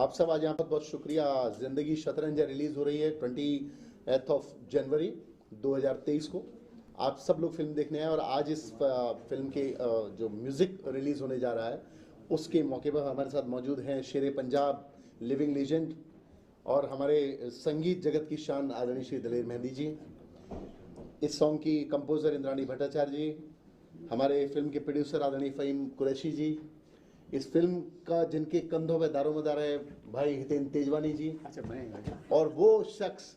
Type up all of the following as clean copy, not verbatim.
आप सब आज यहाँ पर बहुत शुक्रिया। जिंदगी शतरंज रिलीज हो रही है 28 जनवरी 2023 को। आप सब लोग फिल्म देखने आए और आज इस फिल्म के जो म्यूजिक रिलीज होने जा रहा है उसके मौके पर हमारे साथ मौजूद हैं शेरे पंजाब, लिविंग लेजेंड और हमारे संगीत जगत की शान आदरणीय श्री दलेर मेहंदी जी। इस सॉन्ग की कंपोजर इंद्राणी भट्टाचार्य जी, हमारे फिल्म के प्रोड्यूसर आदरणीय फ़हीम कुरैशी जी, इस फिल्म का जिनके कंधों पे दारोमदार है भाई हितेन तेजवानी जी। और वो शख्स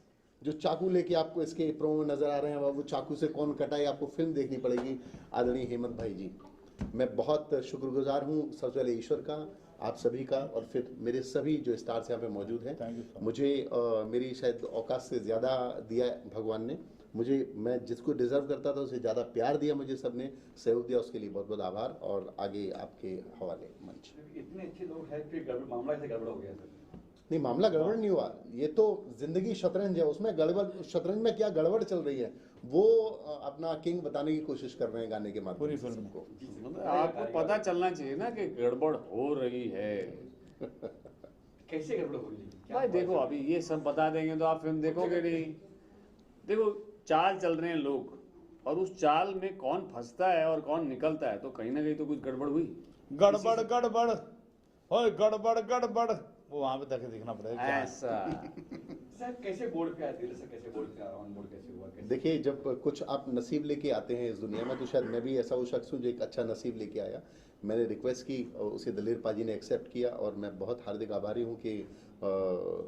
जो चाकू लेके आपको इसके प्रोमो में नजर आ रहे हैं, वो चाकू से कौन कटाए आपको फिल्म देखनी पड़ेगी, आदरणीय हेमंत भाई जी। मैं बहुत शुक्रगुजार हूँ सबसे पहले ईश्वर का, आप सभी का, और फिर मेरे सभी जो स्टार्स यहाँ पे मौजूद हैं। मुझे मेरी शायद औकात से ज़्यादा दिया भगवान ने मुझे, मैं जिसको डिज़र्व करता था उससे ज़्यादा प्यार दिया मुझे, सबने सहयोग दिया, उसके लिए बहुत बहुत आभार। और आगे आपके हवाले मंच। इतने अच्छे लोग हैं फिर गड़बड़ मामला कैसे गड़बड़ हो गया सर? नहीं, मामला गड़बड़ नहीं हुआ, ये तो जिंदगी शतरंज है, उसमें गड़बड़, शतरंज में क्या गड़बड़ चल रही है वो अपना किंग बताने की कोशिश कर रहे हैं गाने के माध्यम पूरी से फिल्म सबको। मतलब आपको पता चलना चाहिए ना कि गड़बड़ हो रही है। कैसे गड़बड़ हो रही है भाई देखो, अभी ये सब बता देंगे तो आप फिल्म देखोगे नहीं। देखो, चाल चल रहे हैं लोग, और उस चाल में कौन फंसता है और कौन निकलता है, तो कहीं ना कहीं तो कुछ गड़बड़ हुई। गड़बड़ गड़बड़ ओए गड़बड़ गड़बड़, वो वहां पे जाके देखना पड़ेगा क्या है। ऐसा सर कैसे बोर्ड पे आए दिल से, कैसे बोर्ड पे ऑन बोर्ड कैसे हुआ, कैसे? देखिए, जब कुछ आप नसीब लेके आते हैं इस दुनिया में, तो शायद मैं भी ऐसा वो शख्स हूँ जो एक अच्छा नसीब लेके आया। मैंने रिक्वेस्ट की और उसे दलेर पाजी ने एक्सेप्ट किया, और मैं बहुत हार्दिक आभारी हूँ कि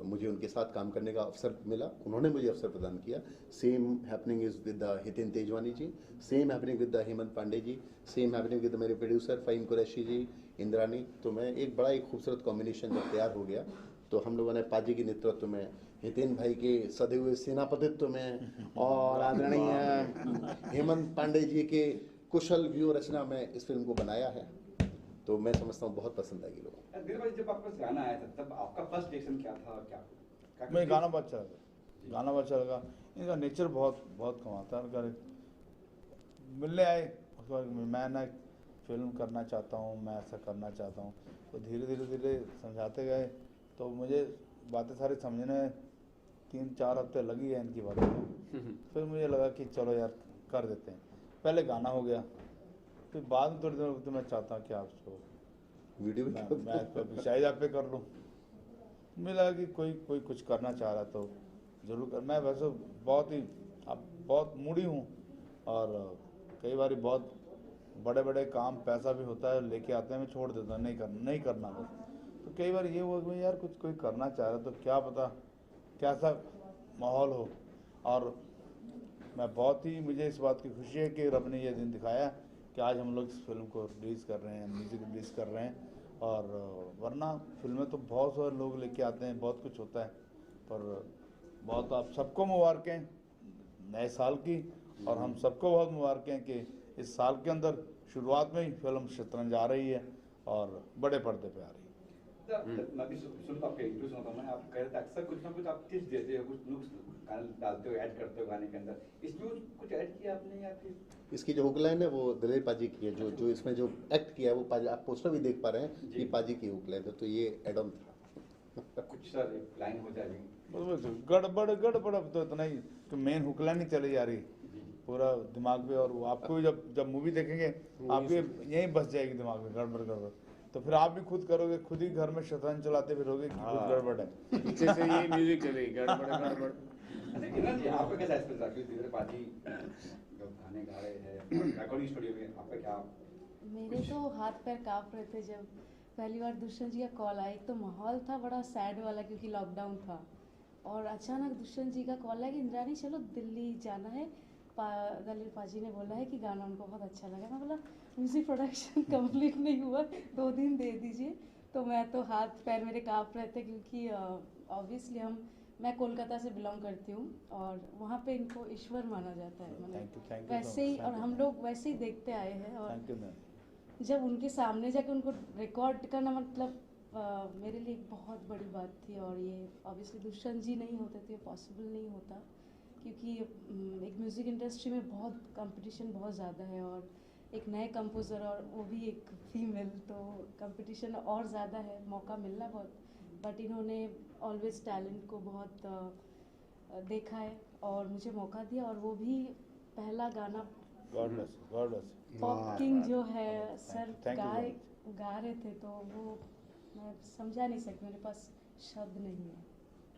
मुझे उनके साथ काम करने का अवसर मिला, उन्होंने मुझे अवसर प्रदान किया। Same happening is with the Hiten Tejwani ji, same happening with the Hemant Pandey ji, same happening with मेरे प्रोड्यूसर फ़हीम कुरैशी जी, इंद्रानी। तो मैं एक बड़ा एक खूबसूरत कॉम्बिनेशन जब तैयार हो गया, तो हम लोगों ने पाजी के नेतृत्व में, हितेन भाई के सधे हुए सेनापतित्व में और आदरणीय हेमंत पांडे जी के कुशल व्यूह रचना में इस फिल्म को बनाया है। तो मैं समझता हूँ बहुत पसंद आएगी लोगों को। दिल भाई, जब आपका गाना आया था तब आपका फर्स्ट रिएक्शन क्या था? क्या मैं गाना बहुत अच्छा लगा, गाना बहुत अच्छा लगा। इनका नेचर बहुत बहुत कमाता है। मिलने आए, उसके बाद मैं ना फिल्म करना चाहता हूँ, मैं ऐसा करना चाहता हूँ, तो धीरे धीरे धीरे समझाते गए। तो मुझे बातें सारी समझने में 3-4 हफ्ते लगी है इनकी बातों को। फिर मुझे लगा कि चलो यार कर देते हैं। पहले गाना हो गया, फिर बाद में थोड़ी देर तो मैं चाहता हूँ कि आप उसको वीडियो मैं शायद आप पे कर लूँ। मुझे लगा कि कोई कुछ करना चाह रहा तो ज़रूर कर। मैं वैसे बहुत ही अब बहुत मूडी हूँ, और कई बार बहुत बड़े बड़े काम पैसा भी होता है लेके आते हैं, मैं छोड़ देता हूँ, नहीं करना बस। तो कई बार ये हुआ कि यार कुछ कोई करना चाह रहा तो क्या पता कैसा माहौल हो। और मैं बहुत ही, मुझे इस बात की खुशी है कि रब ने यह दिन दिखाया कि आज हम लोग इस फिल्म को रिलीज़ कर रहे हैं, म्यूज़िक रिलीज़ कर रहे हैं। और वरना फिल्में तो बहुत सारे लोग लेके आते हैं, बहुत कुछ होता है, पर बहुत आप सबको मुबारकें नए साल की। और हम सबको बहुत मुबारकें कि इस साल के अंदर शुरुआत में ही फिल्म शतरंज आ रही है और बड़े पर्दे पे आ रही है। मैं भी सुनता आपके इंटरव्यू सुनता हूँ, आप कह रहे थे अक्सर कुछ ना कुछ आप टिप्स देते हो, कुछ नुक्स गाने डालते हो, ऐड करते हो गाने के अंदर। इसमें कुछ ऐड किया आपने या फिर? इसकी जो हुकलाइन है वो दलेर पाजी की है, जो इसमें जो एक्ट किया है वो पाजी, आप पोस्टर भी देख पा रहे हैं कि पाजी की हुकलाइन है, तो ये एड ऑन था। कुछ सर एक लाइन हो जाएगी गड़बड़ गड़बड़, अब तो इतना ही तो मेन हुकला नहीं चली जा रही पूरा दिमाग पे। और वो आपको भी जब मूवी देखेंगे आपके यहीं बस जाएगी दिमाग में गड़बड़ गड़बड़। तो फिर आप भी खुद करोगे, खुद ही घर में शतरंज चलाते फिरोगे कि कुछ गड़बड़ है, पीछे से ये म्यूजिक चलेगी, गड़बड़ गड़बड़। अच्छा जी, आपका कैसा एक्सपीरियंस रहा? क्योंकि दिल पाजी जब गाने गा रहे हैं रिकॉर्डिंग स्टूडियो में, आपका क्या? मेरे तो हाथ पैर कांप रहे थे जब पहली बार दुष्यंत जी का कॉल आया। एक तो माहौल था बड़ा सैड वाला क्योंकि लॉकडाउन था, और अचानक दुष्यंत जी का कॉल आया कि इंद्रानी चलो दिल्ली जाना है। दलेर पाजी ने बोला है कि गाना उनको बहुत अच्छा लगा। मैं बोला म्यूज़िक प्रोडक्शन कंप्लीट नहीं हुआ, 2 दिन दे दीजिए। तो मैं तो हाथ पैर मेरे कांप रहे थे क्योंकि ऑब्वियसली मैं कोलकाता से बिलोंग करती हूँ और वहाँ पे इनको ईश्वर माना जाता है, मतलब वैसे ही, और हम लोग वैसे ही देखते आए हैं। और जब उनके सामने जाके उनको रिकॉर्ड करना, मतलब मेरे लिए एक बहुत बड़ी बात थी। और ये ऑब्वियसली दुष्यंत जी नहीं होते तो ये पॉसिबल नहीं होता, क्योंकि एक म्यूज़िक इंडस्ट्री में बहुत कंपटीशन बहुत ज़्यादा है, और एक नए कंपोज़र और वो भी एक फीमेल, तो कंपटीशन और ज़्यादा है, मौका मिलना बहुत बट इन्होंने ऑलवेज टैलेंट को बहुत देखा है और मुझे मौका दिया, और वो भी पहला गाना God bless God bless. Pop king जो है सर Thank you very गा रहे थे, तो वो मैं समझा नहीं सकती, मेरे पास शब्द नहीं है।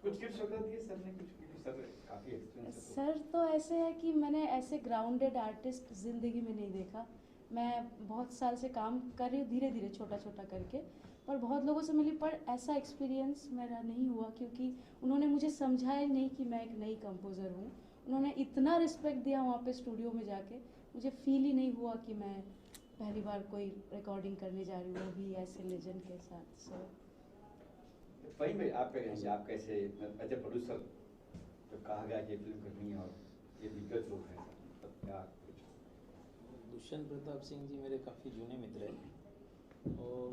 कुछ टिप्स वगैरह दिए सर ने कुछ, क्योंकि सर काफी एक्सपीरियंस है सर तो ऐसे है कि मैंने ऐसे ग्राउंडेड आर्टिस्ट ज़िंदगी में नहीं देखा। मैं बहुत साल से काम कर रही हूँ, धीरे धीरे छोटा छोटा करके, पर बहुत लोगों से मिली, पर ऐसा एक्सपीरियंस मेरा नहीं हुआ, क्योंकि उन्होंने मुझे समझाया नहीं कि मैं एक नई कंपोज़र हूँ। उन्होंने इतना रिस्पेक्ट दिया वहाँ पे स्टूडियो में जाके, मुझे फील ही नहीं हुआ कि मैं पहली बार कोई रिकॉर्डिंग करने जा रही हूँ, वो भी ऐसे लेजेंड के साथ। सो वही में आप कहेंगे, आप कैसे एज ए प्रोड्यूसर जब कहा गया कि ये फिल्म करनी है और ये दिग्गज लोग हैं, तब क्या कुछ? दुष्यंत प्रताप सिंह जी मेरे काफ़ी जूने मित्र हैं और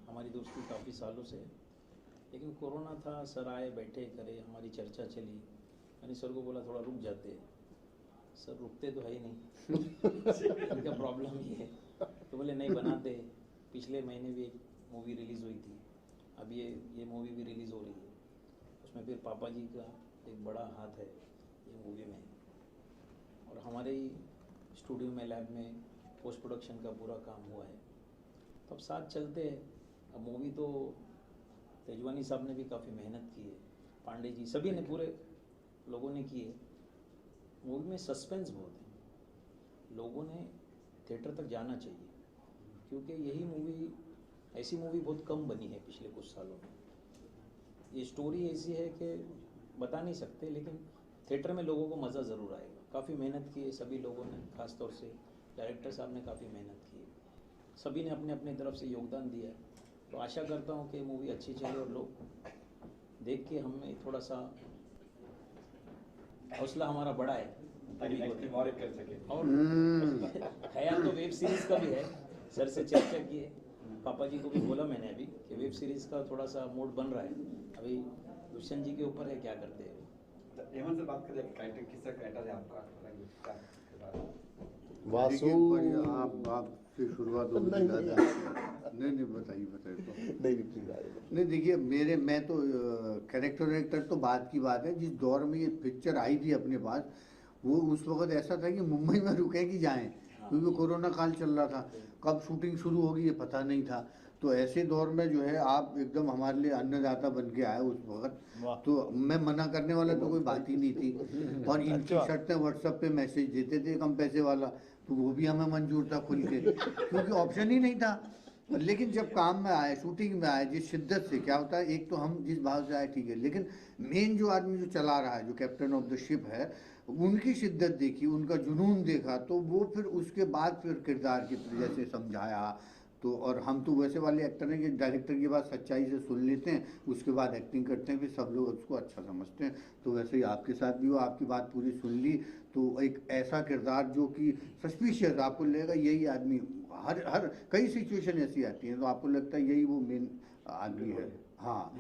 हमारी दोस्ती काफ़ी सालों से है। लेकिन कोरोना था, सर आए, बैठे, करे, हमारी चर्चा चली। मैंने सर को बोला थोड़ा रुक जाते। सर रुकते तो है ही नहीं उनका प्रॉब्लम ये है, तो बोले नहीं बनाते। पिछले महीने भी एक मूवी रिलीज़ हुई थी, अब ये मूवी भी रिलीज़ हो रही है, उसमें फिर पापा जी का एक बड़ा हाथ है ये मूवी में। और हमारे ही स्टूडियो में, लैब में पोस्ट प्रोडक्शन का पूरा काम हुआ है, तो अब साथ चलते हैं। अब मूवी तो तेजवानी साहब ने भी काफ़ी मेहनत की है, पांडे जी, सभी ने, पूरे लोगों ने की है। मूवी में सस्पेंस बहुत है, लोगों ने थिएटर तक जाना चाहिए, क्योंकि यही मूवी, ऐसी मूवी बहुत कम बनी है पिछले कुछ सालों में। ये स्टोरी ऐसी है कि बता नहीं सकते, लेकिन थिएटर में लोगों को मज़ा ज़रूर आएगा। काफ़ी मेहनत की है सभी लोगों ने, खास तौर से डायरेक्टर साहब ने काफ़ी मेहनत की है, सभी ने अपने अपने तरफ से योगदान दिया है। तो आशा करता हूँ कि मूवी अच्छी चले और लोग देख के हमें थोड़ा सा हौसला हमारा बड़ा है ताकि नेक्स्ट फिल्म और एक कर सके। और ख्याल तो वेब सीरीज़ का भी है, सर से चर्चा की है, पापा जी को भी बोला मैंने अभी कि वेब सीरीज़ का थोड़ा सा मूड बन रहा है। अभी दुष्यंत जी के ऊपर है, क्या करते हैं। हेमंत से बात करें, कैरेक्टर किसका कैरेक्टर है आपका? वासु देखिए, पर आप से शुरुआत हो नहीं, गई नहीं, दादा। नहीं बताइए तो नहीं प्लीज नहीं, देखिए मैं तो कैरेक्टर तो बात की बात है। जिस दौर में ये पिक्चर आई थी अपने पास, वो उस वक्त ऐसा था कि मुंबई में रुके कि जाएं, क्योंकि कोरोना काल चल रहा था, कब शूटिंग शुरू होगी ये पता नहीं था। तो ऐसे दौर में जो है आप एकदम हमारे लिए अन्नदाता बन के आए उस वक्त, तो मैं मना करने वाला तो कोई बात ही नहीं थी। और इनकी शर्तें व्हाट्सएप पे मैसेज देते थे कम पैसे वाला, तो वो भी हमें मंजूर था खुल के, क्योंकि ऑप्शन ही नहीं था। लेकिन जब काम में आए, शूटिंग में आए, जिस शिद्दत से, क्या होता है, एक तो हम जिस भाव से आए ठीक है, लेकिन मेन जो आदमी जो चला रहा है, जो कैप्टन ऑफ द शिप है, उनकी शिद्दत देखी, उनका जुनून देखा, तो वो फिर उसके बाद फिर किरदार की जैसे समझाया। तो और हम तो वैसे वाले एक्टर हैं कि डायरेक्टर की बात सच्चाई से सुन लेते हैं, उसके बाद एक्टिंग करते हैं, फिर सब लोग उसको अच्छा समझते हैं। तो वैसे ही आपके साथ भी हो, आपकी बात पूरी सुन ली, तो एक ऐसा किरदार जो कि सस्पिशियस, आपको लगेगा यही आदमी, हर कई सिचुएशन ऐसी आती हैं तो आपको लगता है यही वो मेन आदमी है। हाँ,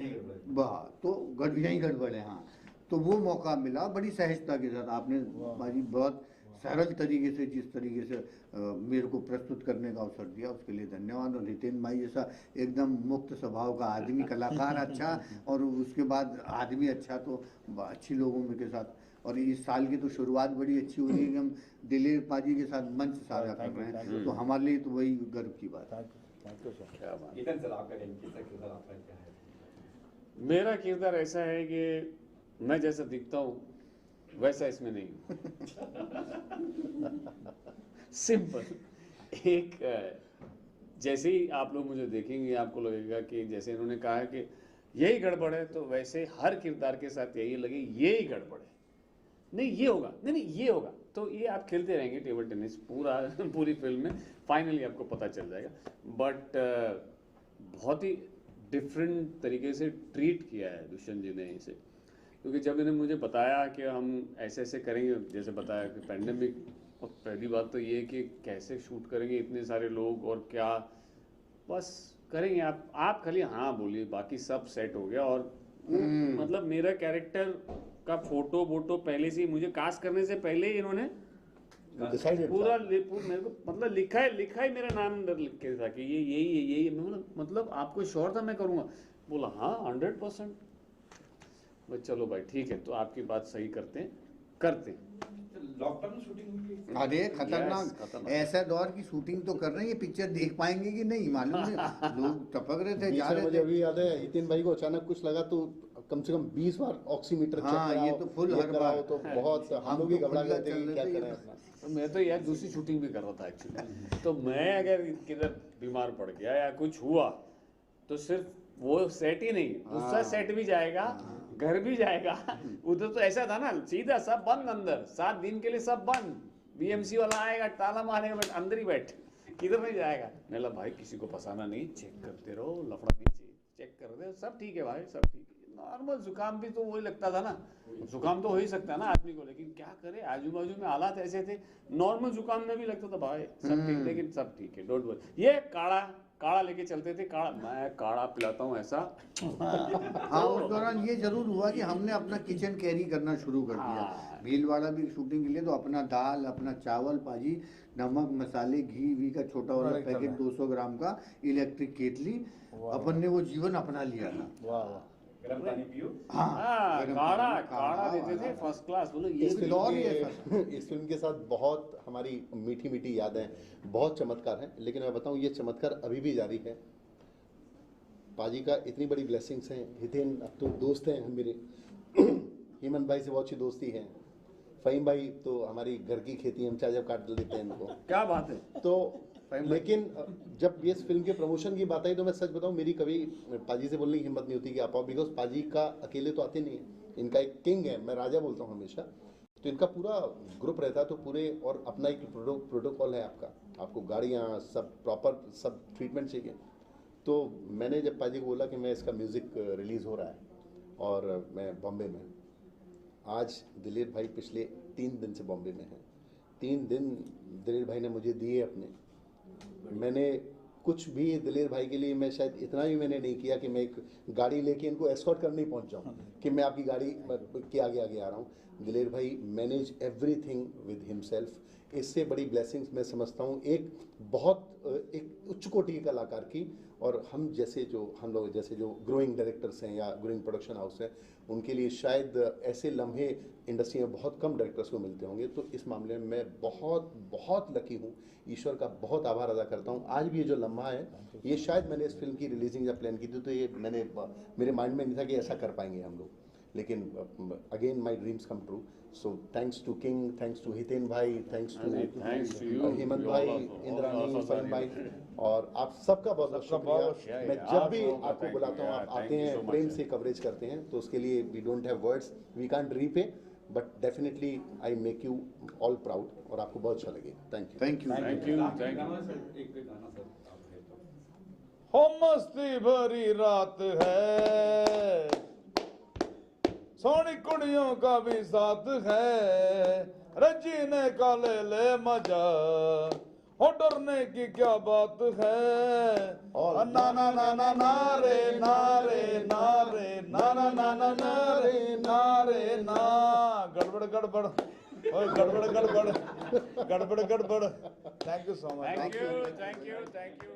वाह, तो यही गड़बड़ है। हाँ, तो वो मौका मिला बड़ी सहजता के साथ। आपने भाई बहुत सरल तरीके से, जिस तरीके से मेरे को प्रस्तुत करने का अवसर दिया, उसके लिए धन्यवाद। और नितिन भाई जैसा एकदम मुक्त स्वभाव का आदमी, कलाकार अच्छा, और उसके बाद आदमी अच्छा, तो अच्छी लोगों में के साथ। और इस साल की तो शुरुआत बड़ी अच्छी हो रही है कि हम दिलेर पाजी के साथ मंच साझा कर रहे हैं, तो हमारे लिए तो वही गर्व की बात है। इधर सर आपका किसका किरदार आपका क्या है? मेरा किरदार ऐसा है कि मैं जैसा दिखता हूँ वैसा इसमें नहीं हूँ। सिंपल एक जैसे ही आप लोग मुझे देखेंगे आपको लगेगा कि जैसे इन्होंने कहा है कि यही गड़बड़ है, तो वैसे हर किरदार के साथ यही लगे यही गड़बड़ है, नहीं ये होगा, नहीं ये होगा। तो ये आप खेलते रहेंगे टेबल टेनिस पूरी फिल्म में, फाइनली आपको पता चल जाएगा। बट बहुत ही डिफरेंट तरीके से ट्रीट किया है दुष्यंत जी ने इसे, क्योंकि जब इन्होंने मुझे बताया कि हम ऐसे ऐसे करेंगे, जैसे बताया कि पैंडेमिक, और पहली बात तो ये कि कैसे शूट करेंगे इतने सारे लोग और क्या, बस करेंगे आप खाली हाँ बोलिए, बाकी सब सेट हो गया। और मतलब मेरा कैरेक्टर का फोटो वोटो पहले से ही, मुझे कास्ट करने से पहले ही इन्होंने पूरा मेरे को मतलब लिखा है मेरा नाम अंदर लिख के था कि ये यही है। मतलब आपको श्योर था मैं करूँगा, बोला हाँ 100%। मैं चलो भाई ठीक है, तो आपकी बात सही करते हैं। लॉकडाउन में शूटिंग हुई है? अरे Yes, खतरनाक, खतरनाक। ऐसा दौर की शूटिंग तो कर रहे हैं, ये पिक्चर देख पाएंगे कि नहीं मालूम नहीं। लोग टपक रहे थे, बीच जा में रहे मुझे थे। अभी याद है हितेन भाई को अचानक कुछ लगा तो कम से कम 20 बार ऑक्सीमीटर चेक हाँ, कराओ, ये तो full हर कराओ, बार। तो बहुत हम लोग भी तो घबरा खुला गए थे चल कि रहे क्या थे, ये करें तो- अपना। तो मैं तो यार दूसरी शूटिंग भी कर रहा था एक्चुअली। तो मैं अगर किधर बीमार पड़ गया या कुछ हुआ तो सिर्फ वो सेट ही नहीं, दूसरा सेट भी जाएगा, घर भी जाएगा। उधर तो ऐसा था ना, सीधा सब बंद अंदर, 7 दिन के लिए सब बंद। बीएमसी वाला आएगा, ताला मारेगा, बट अंदर ही बैठ, किधर नहीं जाएगा। मैं बोला भाई किसी को फंसाना नहीं, चेक करते रहो, लफड़ा नहीं चाहिए, चेक कर दे, सब ठीक है भाई, सब ठीक है। नॉर्मल जुकाम भी तो वही लगता था ना, जुकाम तो हो ही सकता है ना आदमी को, लेकिन क्या करे, आजू बाजू में हालात ऐसे थे। नॉर्मल जुकाम में भी लगता था भाई सब ठीक, लेकिन सब ठीक है, डोंट वरी। ये काढ़ा लेके चलते थे, काढ़ा, मैं काढ़ा पिलाता हूँ ऐसा। हाँ, उस दौरान ये जरूर हुआ कि हमने अपना किचन कैरी करना शुरू कर दिया। हाँ। भीलवाड़ा भी शूटिंग के लिए तो अपना दाल, अपना चावल, पाजी, नमक, मसाले, घी वी का छोटा वाला बड़ा पैकेट चला। 200 ग्राम का, इलेक्ट्रिक केतली, अपन ने वो जीवन अपना लिया था। वाह वाह। गर्म पानी पियो। हाँ, गरम काढ़ा पानी, काढ़ा देते थे वाला। First class. बोलो ये इस भी फिल्म दौर ही ऐसा के इस फिल्म के साथ बहुत हमारी मीठी मीठी यादें, बहुत चमत्कार हैं, लेकिन मैं बताऊं ये चमत्कार अभी भी जारी है। पाजी का इतनी बड़ी ब्लेसिंग्स हैं, हितेन अब तो दोस्त हैं मेरे, हेमंत भाई से बहुत अच्छी दोस्ती है, फ़हीम भाई तो हमारी घर की खेती, हम चाहे जब काट लेते हैं इनको। क्या बात है। तो लेकिन जब ये इस फिल्म के प्रमोशन की बात आई तो मैं सच बताऊं मेरी कभी पाजी से बोलने की हिम्मत नहीं होती कि आप आओ, बिकॉज पाजी का अकेले तो आते नहीं है, इनका एक किंग है, मैं राजा बोलता हूँ हमेशा, तो इनका पूरा ग्रुप रहता है, तो पूरे, और अपना एक प्रोटोकॉल है आपका, आपको गाड़ियाँ सब प्रॉपर सब ट्रीटमेंट चाहिए। तो मैंने जब पाजी को बोला कि मैं इसका म्यूज़िक रिलीज़ हो रहा है और मैं बॉम्बे में, आज दिलेर भाई पिछले 3 दिन से बॉम्बे में हैं, 3 दिन दिलेर भाई ने मुझे दिए अपने। मैंने कुछ भी दिलेर भाई के लिए, मैं शायद इतना भी मैंने नहीं किया कि मैं एक गाड़ी लेके इनको एस्कॉर्ट करने ही पहुंच जाऊं कि मैं आपकी गाड़ी के आगे आगे आ रहा हूं। दिलेर भाई मैनेज एवरीथिंग विद हिमसेल्फ। इससे बड़ी ब्लेसिंग्स मैं समझता हूं एक बहुत एक उच्च कोटि के कलाकार की, और हम लोग जैसे जो ग्रोइंग डायरेक्टर्स हैं या ग्रोइंग प्रोडक्शन हाउस हैं, उनके लिए शायद ऐसे लम्हे इंडस्ट्री में बहुत कम डायरेक्टर्स को मिलते होंगे। तो इस मामले में मैं बहुत बहुत लकी हूँ, ईश्वर का बहुत आभार अदा करता हूँ। आज भी ये जो लम्हा है, ये शायद मैंने इस फिल्म की रिलीजिंग जब प्लान की थी तो ये मेरे माइंड में नहीं था कि ऐसा कर पाएंगे हम लोग, लेकिन again my dreams come true. So thanks to king, thanks to Hiten भाई, थैंक्स टू हेमंत भाई, इंद्रानी, फ़हीम भाई, और आप सबका बहुत बहुत शुक्रिया। मैं जब भी आपको बुलाता हूँ आप आते हैं, प्रेम से कवरेज करते हैं, तो उसके लिए we don't have words, we can't repay, but definitely I make you all proud, और आपको बहुत अच्छा लगेगा। Thank you. Thank you. Thank you, गाना थैंक यू। सर, एक गाना सर आप है तो। हो मस्ती भरी रात है, सोनी कुड़ियों का भी साथ है, रजीने का ले मजा, हो डरने की क्या बात है। ना ना ना ना ना रे ना रे ना रे ना ना ना ना ना रे ना रे ना। गड़बड़ गड़बड़, ओए गड़बड़ गड़बड़, गड़बड़ गड़बड़। Thank you so much. Thank you, thank you, thank you.